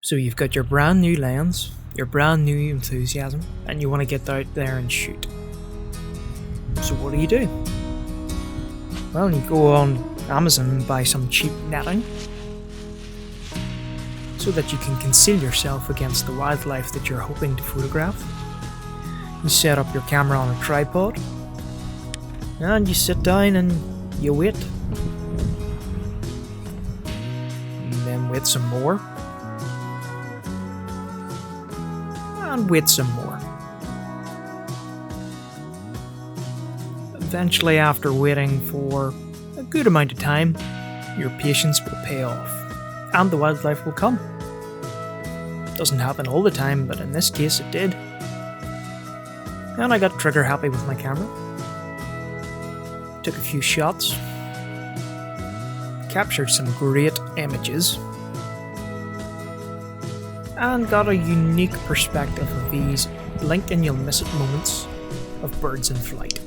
So you've got your brand new lens, your brand new enthusiasm, and you want to get out there and shoot. So what do? Well, you go on Amazon and buy some cheap netting so that you can conceal yourself against the wildlife that you're hoping to photograph. You set up your camera on a tripod and you sit down and you wait. And then wait some more. And wait some more. Eventually, after waiting for a good amount of time, your patience will pay off and the wildlife will come. Doesn't happen all the time, but in this case it did. And I got trigger happy with my camera. Took a few shots. Captured some great images. And got a unique perspective of these blink and you'll miss it moments of birds in flight.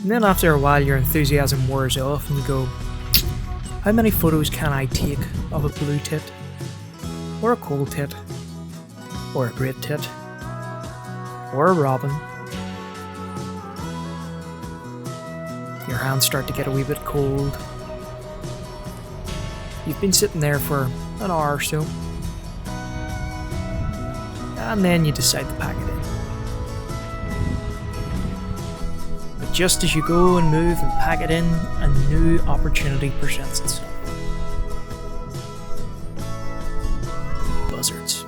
And then after a while your enthusiasm wears off and you go, how many photos can I take of a blue tit, or a cold tit, or a great tit, or a robin? Your hands start to get a wee bit cold. You've been sitting there for an hour or so, and then you decide to pack it in. But just as you go and move and pack it in, a new opportunity presents itself. Buzzards.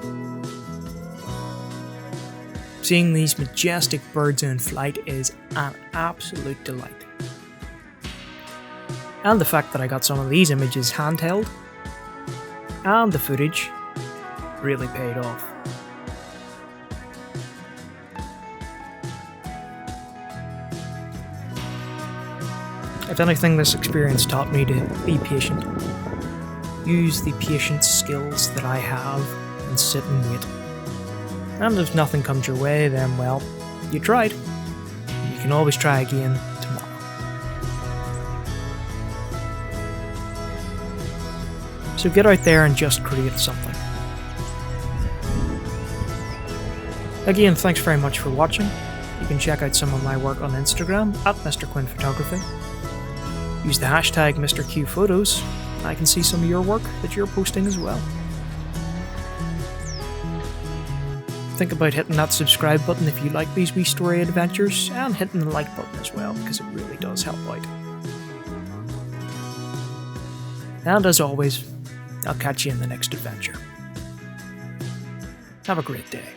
Seeing these majestic birds in flight is an absolute delight. And the fact that I got some of these images handheld and the footage really paid off. If anything, this experience taught me to be patient. Use the patience skills that I have and sit and wait. And if nothing comes your way, then well, you tried. You can always try again tomorrow. So get out there and just create something. Again, thanks very much for watching. You can check out some of my work on Instagram at Mr. Quinn Photography. Use the hashtag MRQPHOTOS, and I can see some of your work that you're posting as well. Think about hitting that subscribe button if you like these wee story adventures, and hitting the like button as well, because it really does help out. And as always, I'll catch you in the next adventure. Have a great day.